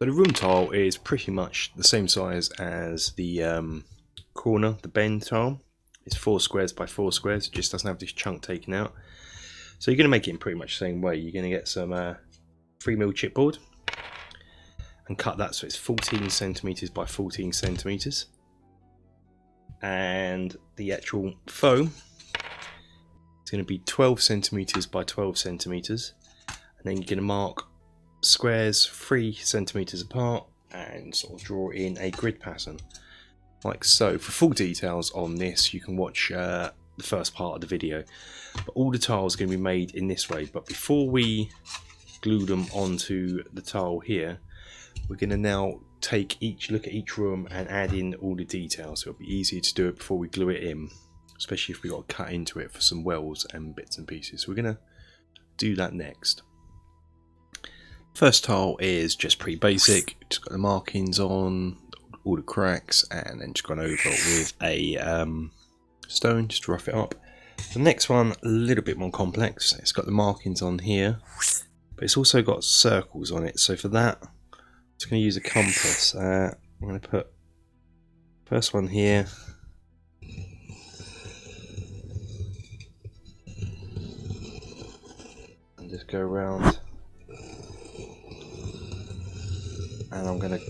So the room tile is pretty much the same size as the corner, the bend tile. It's 4 squares by 4 squares, it just doesn't have this chunk taken out. So you're going to make it in pretty much the same way. You're going to get some 3mm chipboard and cut that so it's 14 centimeters by 14 centimeters. And the actual foam is going to be 12 centimeters by 12 centimeters. And then you're going to mark squares 3 centimeters apart and sort of draw in a grid pattern like so. For full details on this you can watch the first part of the video, but all the tiles are going to be made in this way. But before we glue them onto the tile here, we're going to now look at each room and add in all the details, so it'll be easier to do it before we glue it in, especially if we got to cut into it for some wells and bits and pieces. So we're going to do that next. First tile is just pretty basic, just got the markings on, all the cracks, and then just gone over with a stone just to rough it up. The next one, a little bit more complex. It's got the markings on here, but it's also got circles on it. So for that, I'm just going to use a compass. I'm going to put first one here. And just go around. And I'm going to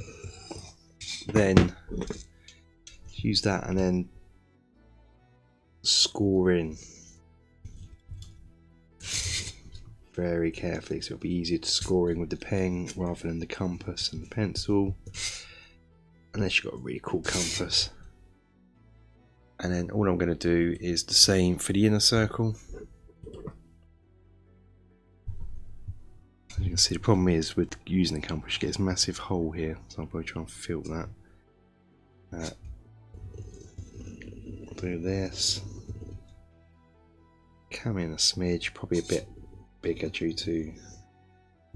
then use that and then score in very carefully, so it'll be easier to score in with the pen rather than the compass and the pencil, unless you've got a really cool compass. And then all I'm going to do is the same for the inner circle. As you can see, the problem is with using the compass, you get this massive hole here, so I'll probably try and fill that. I'll do this. Come in a smidge, probably a bit bigger due to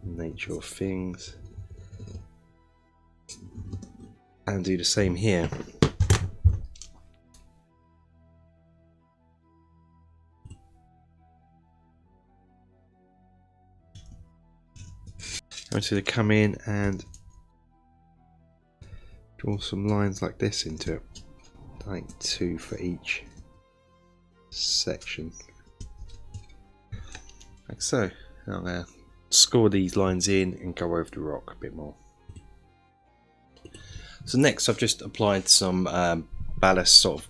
the nature of things. And do the same here. I'm going to come in and draw some lines like this into it, like 2 for each section, like so. I'm going to score these lines in and go over the rock a bit more. So next I've just applied some ballast sort of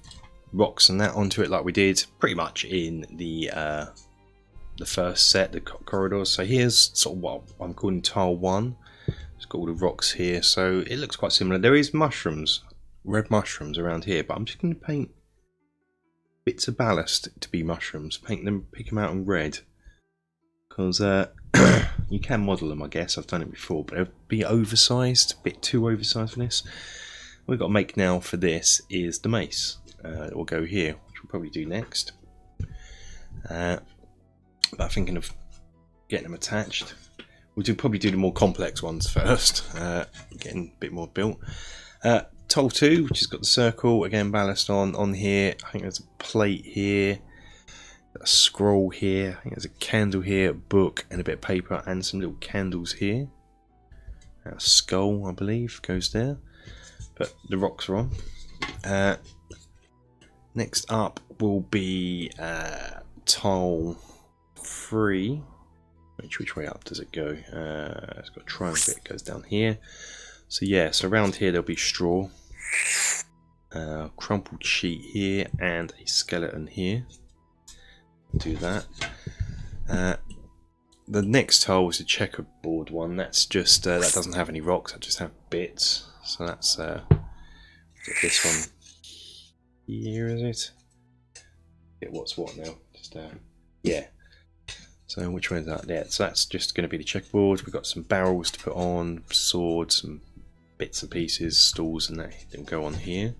rocks and that onto it, like we did pretty much in the first set, the corridors. So here's sort of what I'm calling tile 1. It's got all the rocks here, so it looks quite similar. There is mushrooms, red mushrooms around here, but I'm just going to paint bits of ballast to be mushrooms. Paint them, pick them out in red, because you can model them, I guess. I've done it before, but it'll be oversized, a bit too oversized for this. What we've got to make now for this is the mace. It will go here, which we'll probably do next. But I'm thinking of getting them attached. We'll probably do the more complex ones first, getting a bit more built. Tile 2, which has got the circle, again ballast on here. I think there's a plate here, a scroll here, I think there's a candle here, a book and a bit of paper and some little candles here. A skull, I believe, goes there, but the rocks are on. Next up will be tile 3. Which way up does it go? It's got a triangle bit, it goes down here. So yeah, so around here there'll be straw, crumpled sheet here, and a skeleton here. Do that. The next tile is a checkerboard one. That's just that doesn't have any rocks. That just have bits. So that's this one here, is it? Yeah, what's what now? Just yeah. So which one is that? Yeah, so that's just going to be the checkerboard. We've got some barrels to put on, swords, some bits and pieces, stools, and that will go on here.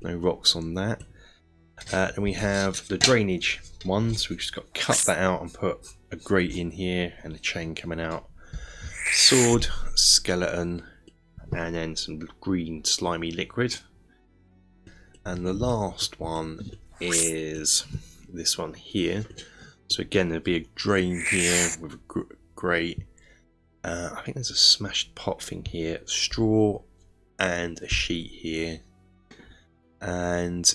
No rocks on that. And we have the drainage ones. We've just got to cut that out and put a grate in here and a chain coming out. Sword, skeleton, and then some green slimy liquid. And the last one is this one here. So again, there'll be a drain here with a grate, I think there's a smashed pot thing here, straw and a sheet here, and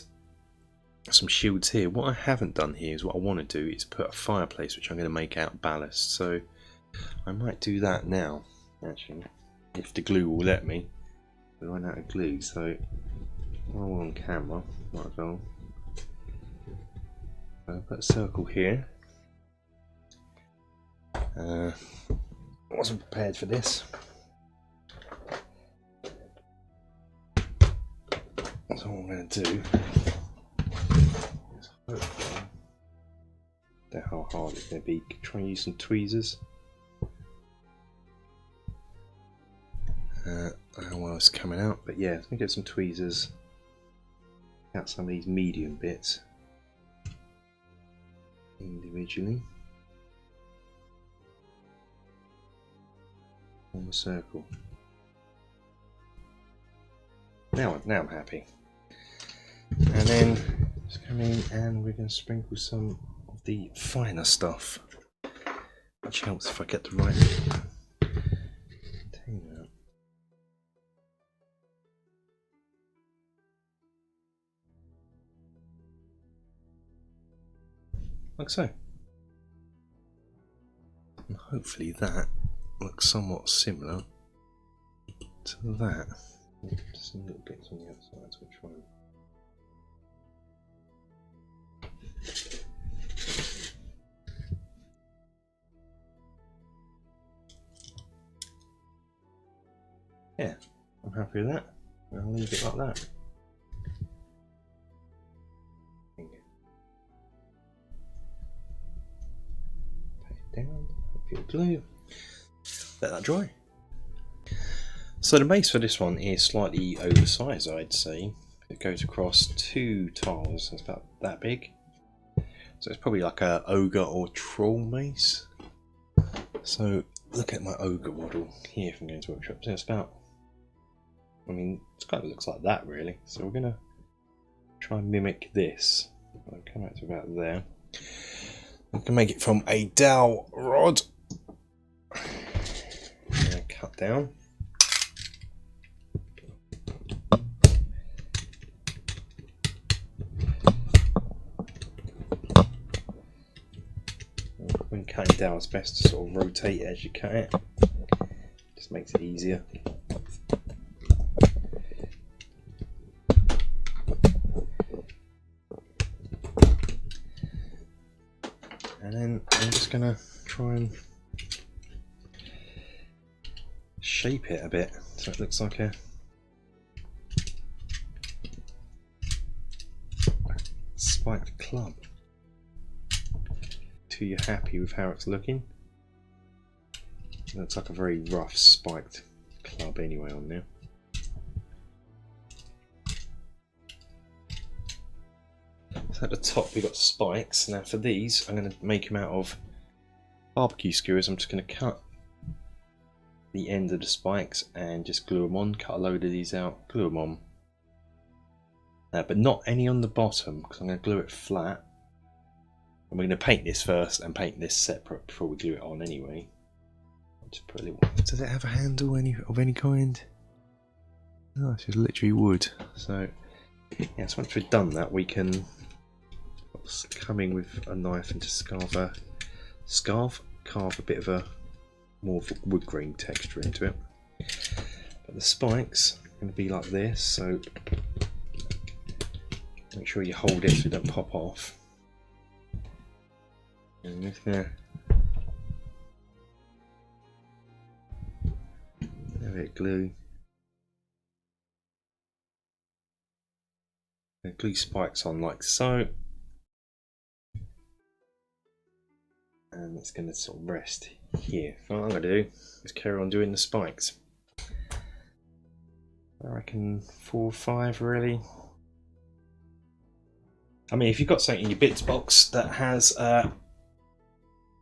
some shields here. What I haven't done here is what I want to do is put a fireplace, which I'm going to make out of ballast. So I might do that now, actually, if the glue will let me. I run out of glue, so while we're on camera, might as well. I'll put a circle here. I wasn't prepared for this. So what I'm going to do is hopefully, I don't know how hard it's going to be, try and use some tweezers. I don't know why it's coming out, but yeah, let me get some tweezers out some of these medium bits individually on the circle. Now I'm happy. And then just come in and we're going to sprinkle some of the finer stuff, which helps if I get the right thing out. Like so. And hopefully that looks somewhat similar to that. Just some little bits on the outside, which one? Yeah, I'm happy with that. I'll leave it like that. Pat it down, a bit of glue, let that dry. So the base for this one is slightly oversized, I'd say. It goes across 2 tiles, it's about that big. So it's probably like a ogre or troll mace. So look at my ogre model here from Games Workshop. So it's about, I mean, it kind of looks like that really. So we're going to try and mimic this. I'll come out to about there. We can make it from a dowel rod. And cut down. When cutting down, it's best to sort of rotate it as you cut it. Just makes it easier. And then I'm just going to try and shape it a bit so it looks like a spiked club. Till you're happy with how it's looking. It looks like a very rough spiked club anyway on there. So at the top we've got spikes. Now for these I'm going to make them out of barbecue skewers. I'm just going to cut the end of the spikes and just glue them on. Cut a load of these out, glue them on. But not any on the bottom because I'm going to glue it flat. And we're going to paint this first and paint this separate before we glue it on anyway. I'll just put a little... Does it have a handle of any kind? No, it's just literally wood. So, yeah, so once we've done that, we can come in with a knife and just carve a bit of a more wood grain texture into it. But the spikes are going to be like this, so make sure you hold it so they don't pop off. And I'm just going to have it glue. Glue spikes on like so. And it's going to sort of rest here. So what I'm going to do is carry on doing the spikes. I reckon 4 or 5 really. I mean, if you've got something in your bits box that has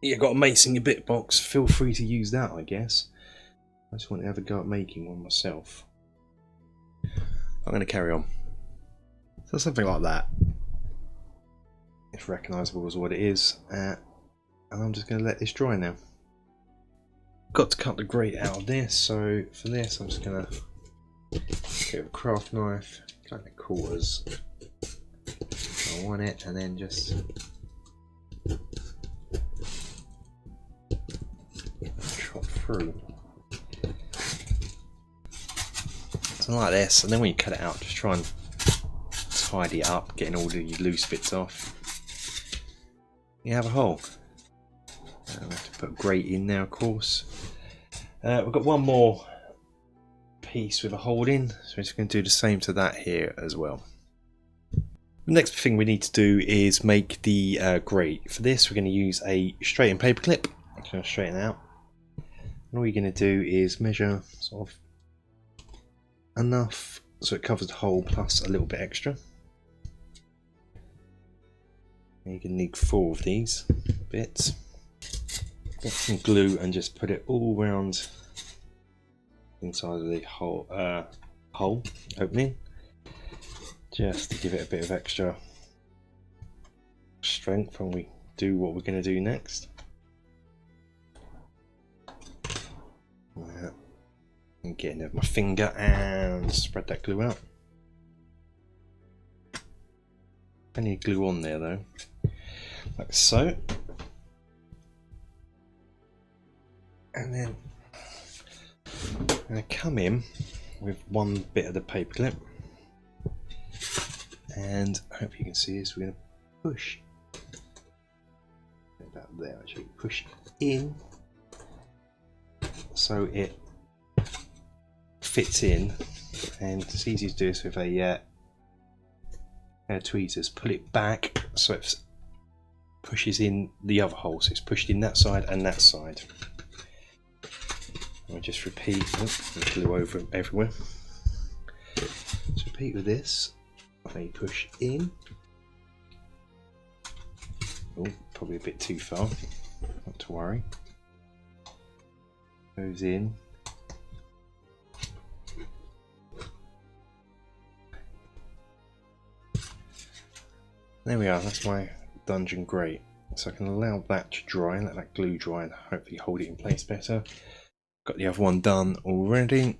you've got a mace in your bit box, feel free to use that, I guess. I just want to have a go at making one myself. I'm going to carry on. So something like that. It's recognisable as what it is. And I'm just going to let this dry now. got to cut the grate out of this, so for this I'm just gonna get a craft knife, cut it quarters. I want it, and then just chop through. Something like this, and then when you cut it out, just try and tidy it up, getting all the loose bits off. You have a hole. I have to put a grate in there, of course. We've got one more piece with a hole in, so we're just going to do the same to that here as well. The next thing we need to do is make the grate. For this, we're going to use a straighten paper clip. I'm going to straighten it out. And all you're going to do is measure sort of enough so it covers the hole plus a little bit extra. And you're going to need 4 of these bits. Get some glue and just put it all around inside of the hole opening, just to give it a bit of extra strength when we do what we're going to do next. And get in with my finger and spread that glue out. Plenty of glue on there though, like so. And then I'm going to come in with one bit of the paper clip, and I hope you can see this. We're going to push about there, actually push in so it fits in, and it's easy to do this with a pair of tweezers. Pull it back so it pushes in the other hole, so it's pushed in that side and that side. I'll just repeat, glue over everywhere. Just repeat with this. I push in. Oh, probably a bit too far, not to worry. Goes in. There we are, that's my dungeon grate. So I can allow that to dry, let that glue dry and hopefully hold it in place better. Got the other one done already.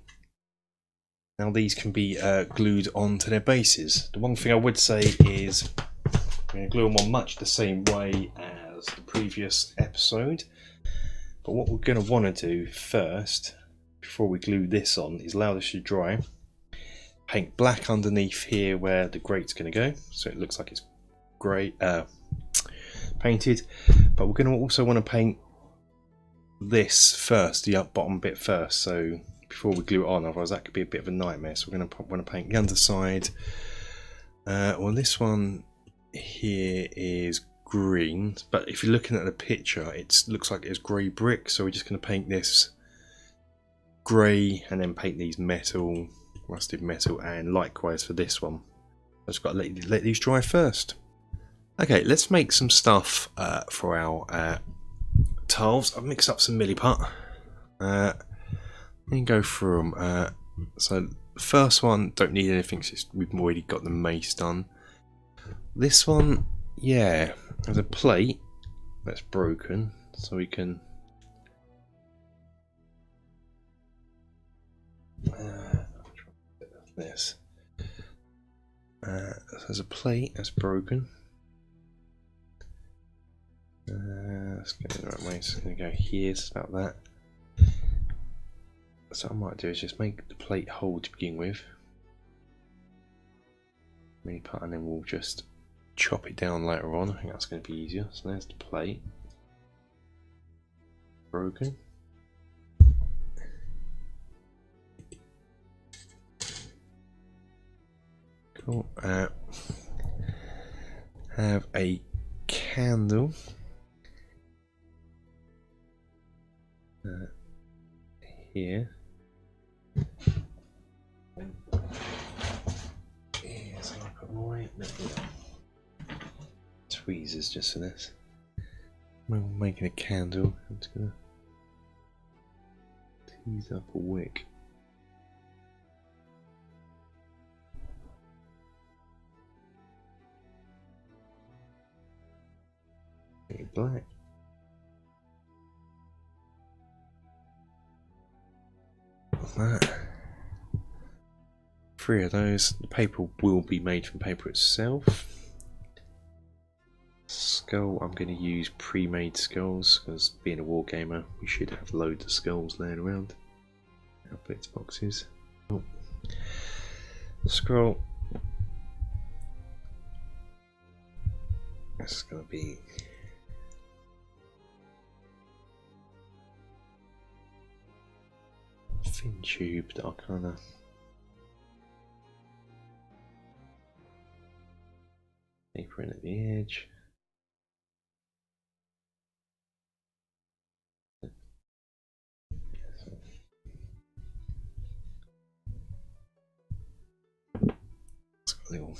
Now these can be glued onto their bases. The one thing I would say is I'm going to glue them on much the same way as the previous episode. But what we're going to want to do first, before we glue this on, is allow this to dry. Paint black underneath here where the grate's going to go, so it looks like it's grey painted. But we're going to also want to paint this first, the bottom bit first, so before we glue it on, otherwise that could be a bit of a nightmare. So we're going to want to paint the underside. Well, this one here is green, but if you're looking at the picture, it looks like it's grey brick, so we're just going to paint this grey and then paint these metal, rusted metal, and likewise for this one. I've just got to let these dry first. Okay, let's make some stuff for our tiles. I've mixed up some milliput. Let me go through them. So the first one, don't need anything, we've already got the mace done. This one, yeah, there's a plate that's broken, so we can this. So there's a plate that's broken. Let's get it the right way, so I'm going to go here, so about that. So what I might do is just make the plate hold to begin with. Milliput, and then we'll just chop it down later on. I think that's going to be easier. So there's the plate. Broken. Cool. Have a candle. Here. So I put my tweezers just for this. I'm making a candle. I'm just gonna tease up a wick. Very black. that. 3 of those. The paper will be made from paper itself. Skull, I'm going to use pre-made skulls because being a wargamer, we should have loads of skulls laying around. Our bits boxes. Oh. Scroll. This is going to be thin tube that I'll kind of paper in at the edge. It's got a little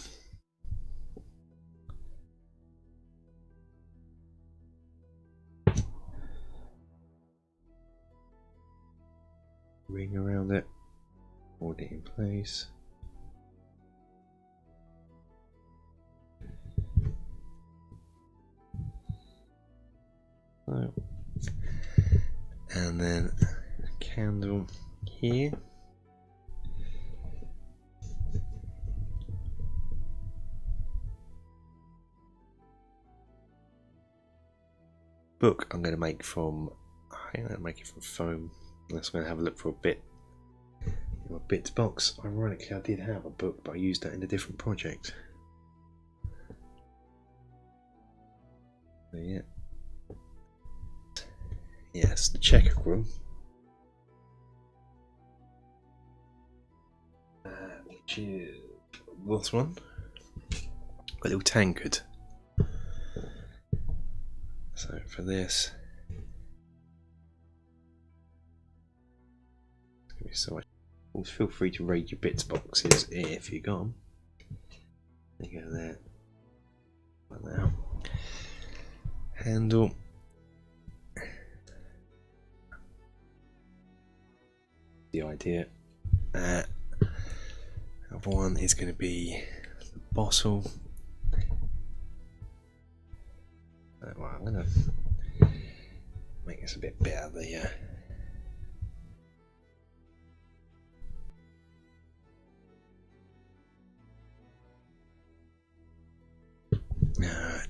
ring around it, hold it in place. So, and then a candle here. Book I'm going to make from, I think I'm going to make it from foam. Let's go and have a look for a bit in my bits box. Ironically, I did have a book, but I used that in a different project. So, yeah. Yes, the checker room. Which is what's one? A little tankard. So for this, it's gonna be so much. Also, feel free to raid your bits boxes if you got them. There you go there. Right now, handle. The idea. Other one is going to be the bottle. Well, I'm going to make this a bit better.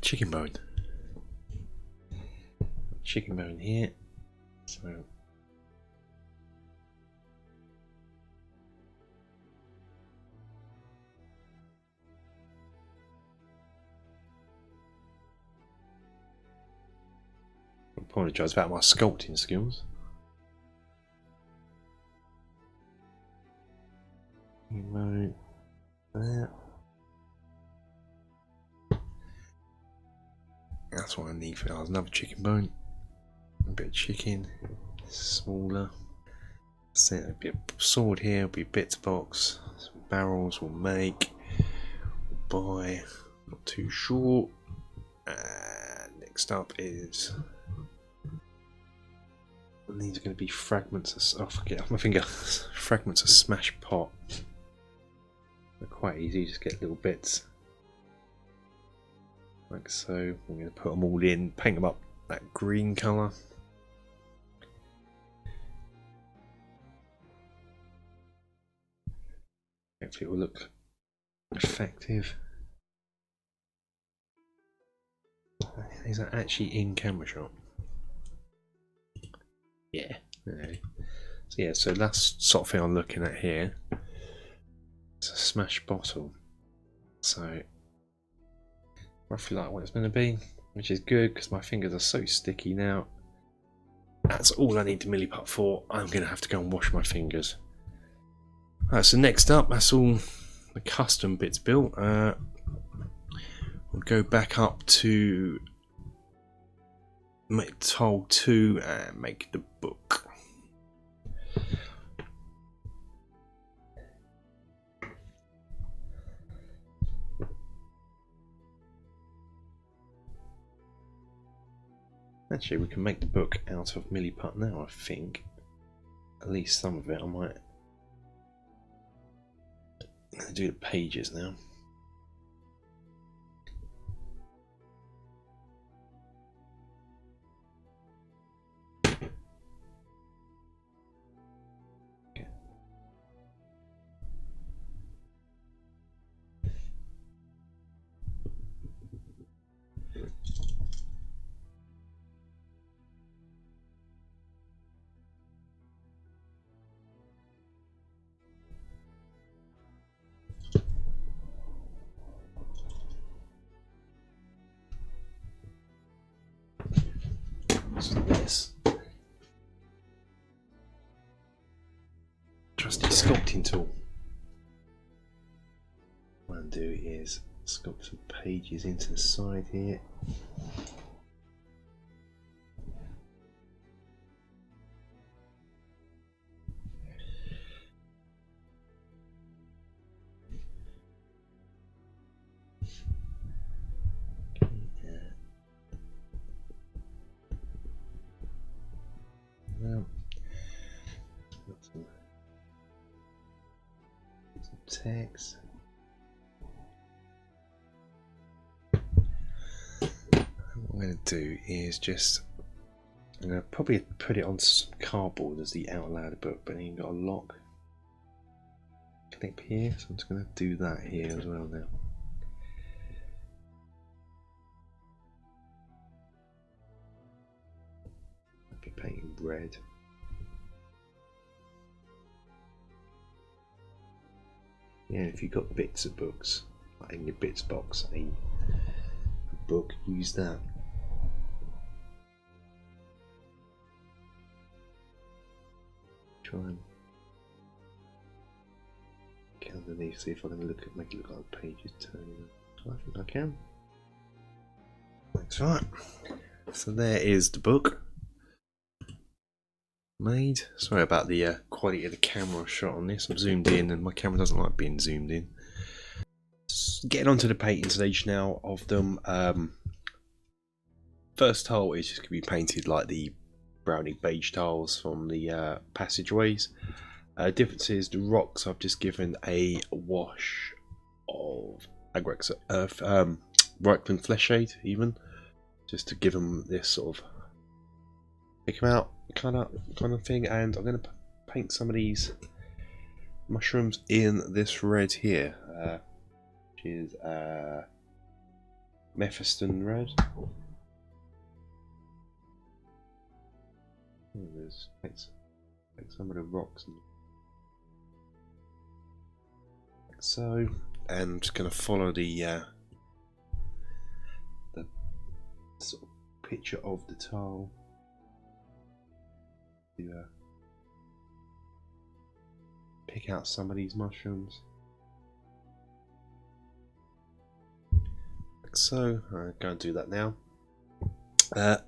Chicken bone. Chicken bone here. So. Apologise about my sculpting skills. There. That's what I need for that. Another chicken bone. A bit of chicken. Smaller. Set a bit of sword here. Will be bits box. Some barrels we'll make. We'll buy. Not too sure. Next up is. And these are going to be fragments of, oh, forget off my finger, fragments of smash pot. They're quite easy, just get little bits like so. We're going to put them all in, paint them up that green colour. Hopefully it will look effective. These are actually in camera shot. Yeah. So yeah, so that's sort of thing I'm looking at here. It's a smash bottle. So roughly like what it's going to be, which is good because my fingers are so sticky now. That's all I need to milliput for. I'm going to have to go and wash my fingers. Alright, so next up, that's all the custom bits built. We'll go back up to make tile 2 and make the book. Actually, we can make the book out of milliput now, I think. At least some of it. I might do the pages now. So this trusty sculpting tool. What I'm going to do is sculpt some pages into the side here. Now, got some text. What I'm going to do is I'm going to probably put it on some cardboard as the outliner book, but then you've got a lock clip here, so I'm just going to do that here as well now. I'll be painting red. Yeah, if you've got bits of books, like in your bits box, a book, use that. Try and get underneath, see if I can make it look like the page is turning. I think I can. That's right. So there is the book made. Sorry about the quality of the camera shot on this. I'm zoomed in and my camera doesn't like being zoomed in. Just getting onto the painting stage now of them. First tile is just going to be painted like the brownie beige tiles from the passageways. Difference is the rocks I've just given a wash of Agrex Earth, Reichland Flesh Shade even, just to give them this sort of pick them out kind of thing. And I'm going to paint some of these mushrooms in this red here, which is Mephiston red. There's take some of the rocks and like so, and I'm just going to follow the sort of picture of the tile. Pick out some of these mushrooms like so. I'm going to do that now. But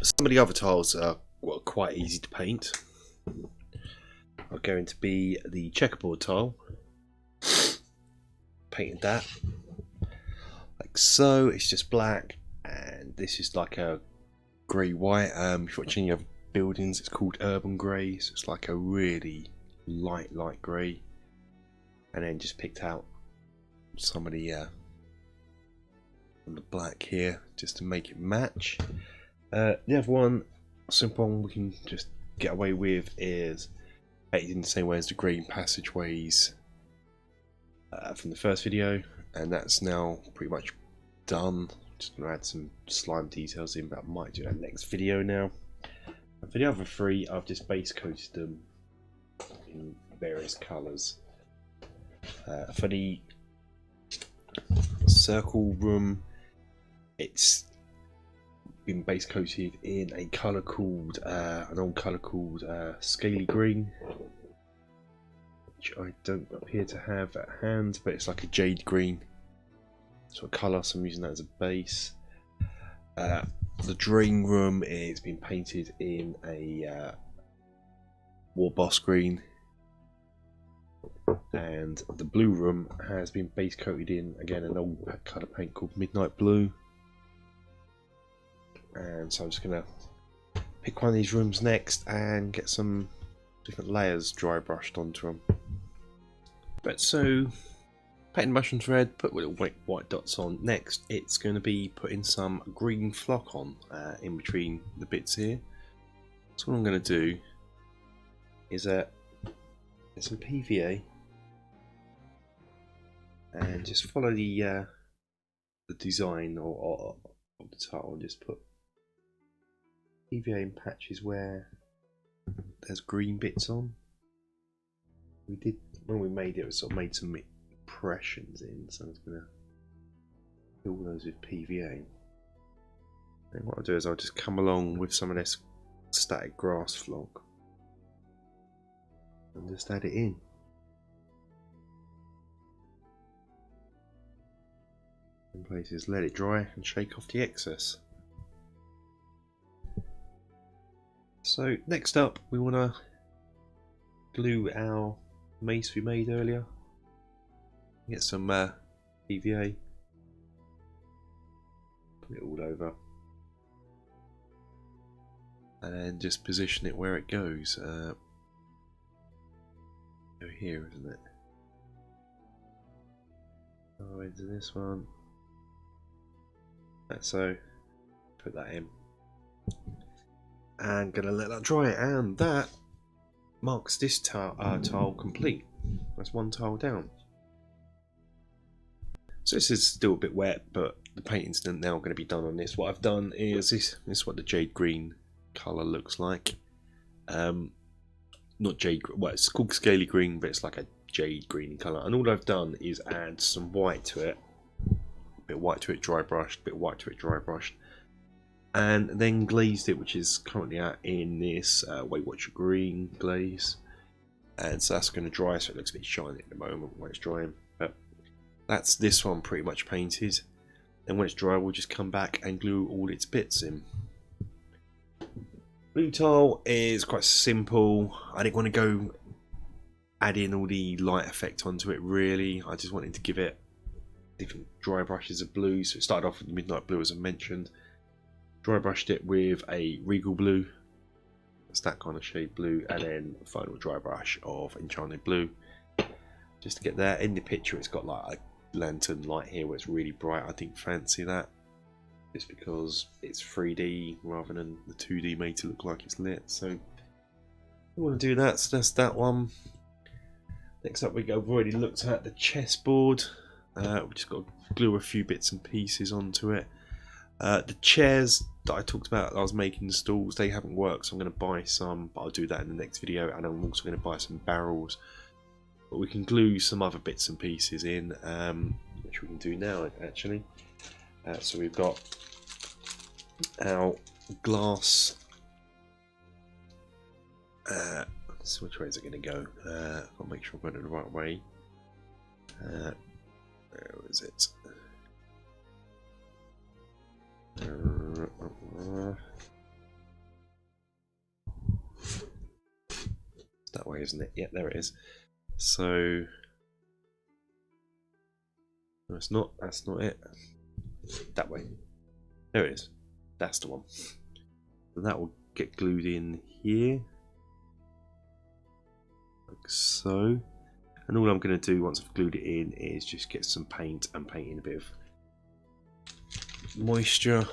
some of the other tiles are quite easy to paint. Are going to be the checkerboard tile. Painted that like so. It's just black, and this is like a grey white. If you're watching your buildings, it's called urban grey, so it's like a really light grey. And then just picked out some of the black here just to make it match. The other one, simple one we can just get away with, is painted in the same way as the green passageways from the first video, and that's now pretty much done. Just gonna add some slime details in, but I might do that next video now. And for the other three, I've just base coated them in various colours. For the circle room, it's been base coated in a colour called an old colour called scaly green, which I don't appear to have at hand, but it's like a jade green sort of colour, so I'm using that as a base. The drain room is been painted in a war boss green, and the blue room has been base coated in again an old colour paint called midnight blue. And so I'm just going to pick one of these rooms next and get some different layers dry brushed onto them. But so, painting mushrooms red, put little white dots on. Next, it's going to be putting some green flock on in between the bits here. So what I'm going to do is get some PVA and just follow the design of the tile, and just put PVA in patches where there's green bits on. We did, when we made it, we sort of made some impressions in, so I'm just going to fill those with PVA. And what I'll do is I'll just come along with some of this static grass flock and just add it in. In places, let it dry and shake off the excess. So next up, we want to glue our mace we made earlier. Get some PVA, put it all over, and then just position it where it goes. Go here, isn't it? Oh, into this one. Like so. Put that in. And gonna let that dry, and that marks this tile complete. That's one tile down. So this is still a bit wet, but the painting's now going to be done on this. What I've done is this is what the jade green colour looks like. Not jade, well, it's called scaly green, but it's like a jade green colour. And all I've done is add some white to it. A bit white to it, dry brushed, a bit white to it, dry brushed. And then glazed it, which is currently out in this Weight Watcher green glaze. And so that's going to dry, so it looks a bit shiny at the moment when it's drying. But that's this one pretty much painted. And when it's dry, we'll just come back and glue all its bits in. Blue tile is quite simple. I didn't want to go add in all the light effect onto it really. I just wanted to give it different dry brushes of blue. So it started off with midnight blue, as I mentioned. Dry brushed it with a regal blue. It's that kind of shade blue, and then a final dry brush of enchanted blue. Just to get there. In the picture, it's got like a lantern light here where it's really bright. I didn't fancy that. It's because it's 3D rather than the 2D made to look like it's lit. So we want to do that. So that's that one. Next up, we've already looked at the chessboard. We've just got to glue a few bits and pieces onto it. The chairs that I talked about, I was making the stalls, they haven't worked, so I'm going to buy some, but I'll do that in the next video. And I'm also going to buy some barrels. But we can glue some other bits and pieces in, which we can do now actually. So we've got our glass. So which way is it going to go? I'll make sure I'm going the right way. Where is it? That way, isn't it? Yeah, there it is. So no, it's not. That's not it. That way. There it is. That's the one. So that will get glued in here, like so. And all I'm going to do once I've glued it in is just get some paint and paint in a bit of moisture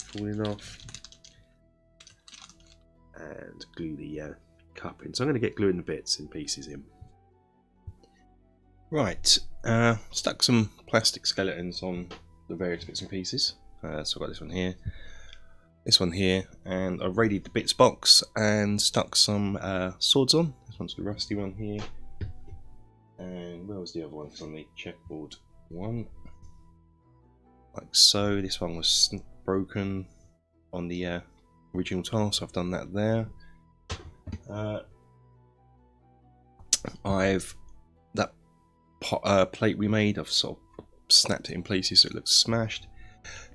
falling off, and glue the cup in. So I'm going to get gluing the bits and pieces in. Right, stuck some plastic skeletons on the various bits and pieces. So I've got this one here, and I raided the bits box and stuck some swords on. This one's the rusty one here, and where was the other one? It's on the checkerboard one, like so. This one was broken on the original tile, so I've done that there. That plate we made, I've sort of snapped it in places so it looks smashed.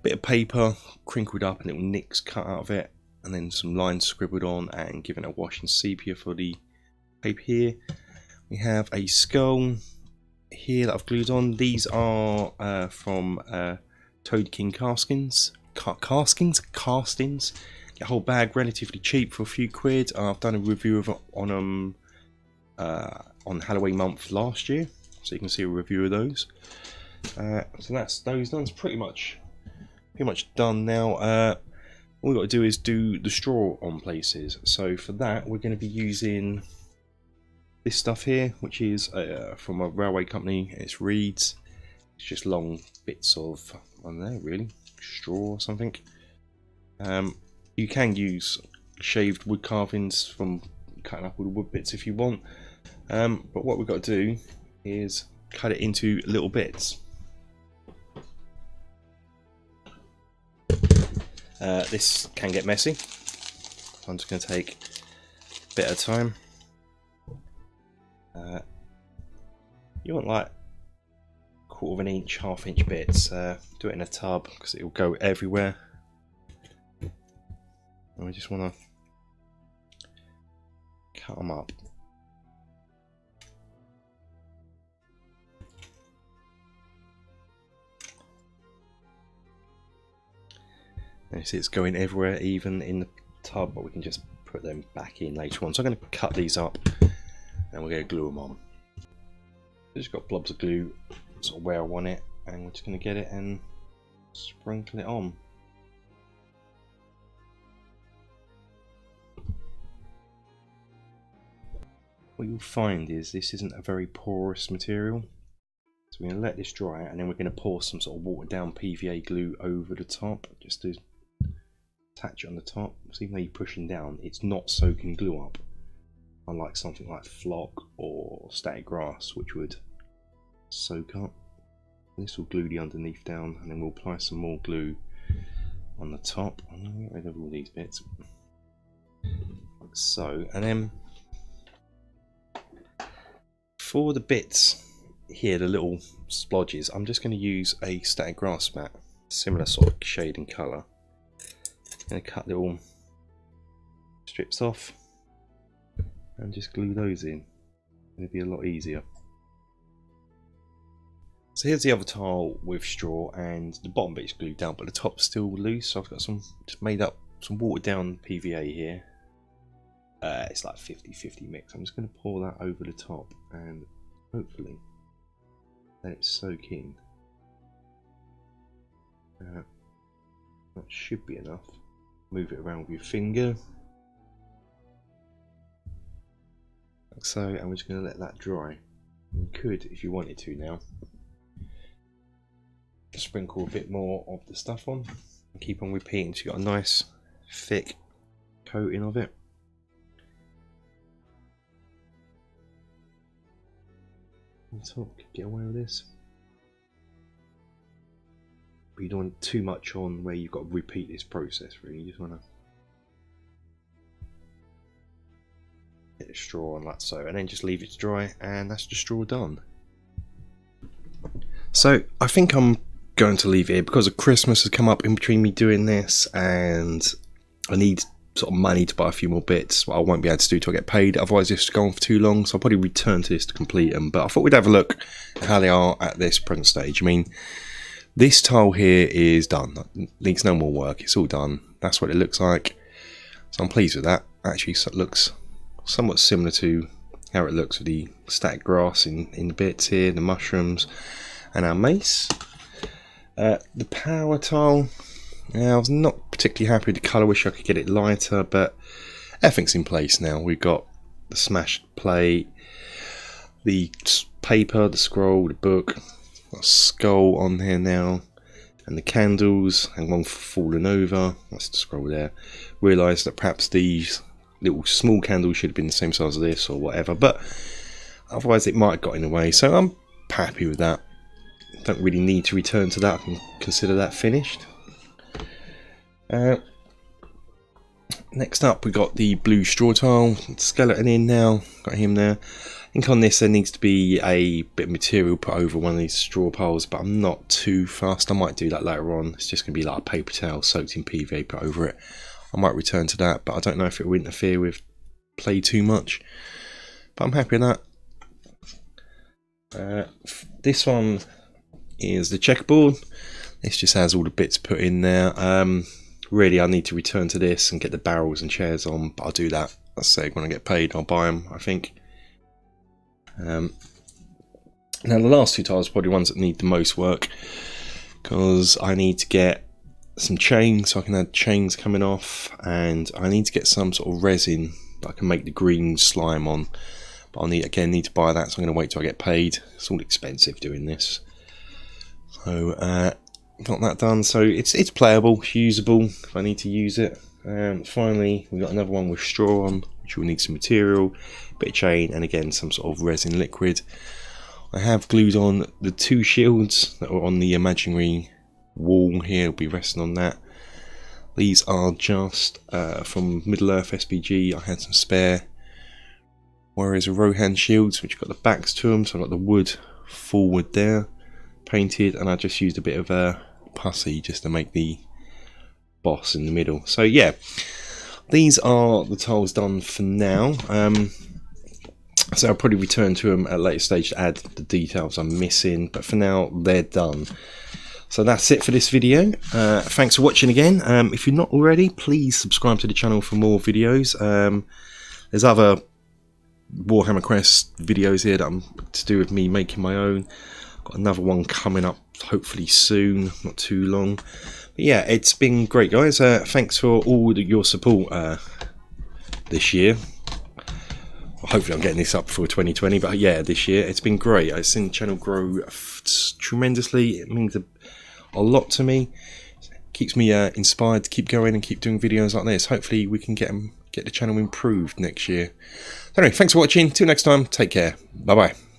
Bit of paper crinkled up and little nicks cut out of it, and then some lines scribbled on and given a wash in sepia for the paper here. We have a skull here that I've glued on. These are from Toad King castings. Castings. Get a whole bag relatively cheap for a few quid. I've done a review of it on Halloween month last year, so you can see a review of those. So that's those done. It's pretty much done now. All we've got to do is do the straw on places. So for that, we're going to be using this stuff here, which is from a railway company. It's reeds. It's just long bits of, I don't know, really, straw or something. You can use shaved wood carvings from cutting up all the wood bits if you want. But what we've got to do is cut it into little bits. This can get messy. I'm just going to take a bit of time. You want like 1/4 of an inch, 1/2 inch bits. Do it in a tub because it will go everywhere. And we just want to cut them up. And you see it's going everywhere, even in the tub, but we can just put them back in later on. So I'm going to cut these up and we're going to glue them on. Just got blobs of glue sort of where I want it, and we're just going to get it and sprinkle it on. What you'll find is this isn't a very porous material, so we're going to let this dry and then we're going to pour some sort of watered down PVA glue over the top just to attach it on the top. So even though you're pushing down, it's not soaking glue up, unlike something like flock or static grass, which would soak up. This will glue the underneath down, and then we'll apply some more glue on the top. I'm going to get rid of all these bits. So, and then for the bits here, the little splodges, I'm just going to use a static grass mat, similar sort of shade and colour. I'm going to cut little strips off and just glue those in. It'll be a lot easier. So here's the other tile with straw, and the bottom bit is glued down, but the top's still loose. So I've got some, just made up some watered down PVA here. It's like 50-50 mix. I'm just going to pour that over the top and hopefully let it soak in. That should be enough. Move it around with your finger. Like so, and we're just going to let that dry. You could, if you wanted to now, sprinkle a bit more of the stuff on and keep on repeating so you've got a nice thick coating of it. Top could get away with this, but you don't want too much on where you've got to repeat this process. Really, you just want to get the straw on like so, and then just leave it to dry, and that's the straw done. So I think I'm going to leave it here because of Christmas has come up in between me doing this, and I need sort of money to buy a few more bits. What I won't be able to do till I get paid, otherwise this will go on for too long, so I'll probably return to this to complete them. But I thought we'd have a look at how they are at this present stage. I mean, this tile here is done, needs no more work, it's all done. That's what it looks like, so I'm pleased with that. Actually, so it looks somewhat similar to how it looks with the static grass in the bits here, the mushrooms and our mace. The power tile, I was not particularly happy with the colour, wish I could get it lighter, but everything's in place now. We've got the smashed plate, the paper, the scroll, the book, got a skull on here now, and the candles, and one fallen over, that's the scroll there. Realised that perhaps these little small candles should have been the same size as this or whatever, but otherwise it might have got in the way, so I'm happy with that. Don't really need to return to that, I can consider that finished. Next up we got the blue straw tile, skeleton in now, got him there. I think on this there needs to be a bit of material put over one of these straw piles, but I'm not too fast, I might do that later on. It's just going to be like a paper towel soaked in PVA put over it. I might return to that, but I don't know if it will interfere with play too much, but I'm happy with that. This one is the checkerboard. This just has all the bits put in there. Really I need to return to this and get the barrels and chairs on, but I'll do that. I say when I get paid I'll buy them, I think. Now the last two tiles are probably ones that need the most work, because I need to get some chains so I can have chains coming off, and I need to get some sort of resin that I can make the green slime on, but I'll need to buy that, so I'm going to wait till I get paid. It's all expensive doing this. So got that done, so it's playable, it's usable if I need to use it. Finally we've got another one with straw on, which will need some material, bit of chain, and again some sort of resin liquid. I have glued on the two shields that are on the imaginary wall here, will be resting on that. These are just from Middle Earth SPG. I had some spare Warriors of Rohan shields, which got the backs to them, so I've got the wood forward there painted, and I just used a bit of pussy just to make the boss in the middle. So yeah, these are the tiles done for now. So I'll probably return to them at a later stage to add the details I'm missing, but for now they're done. So that's it for this video. Thanks for watching again. If you're not already, please subscribe to the channel for more videos. There's other Warhammer Quest videos here that I'm to do with me making my own. Got another one coming up hopefully soon, not too long. But yeah, it's been great, guys. Thanks for all your support this year. Hopefully I'm getting this up for 2020, but yeah, this year it's been great. I've seen the channel grow tremendously. It means a lot to me. It keeps me inspired to keep going and keep doing videos like this. Hopefully we can get the channel improved next year. Anyway, thanks for watching. Till next time, take care. Bye bye.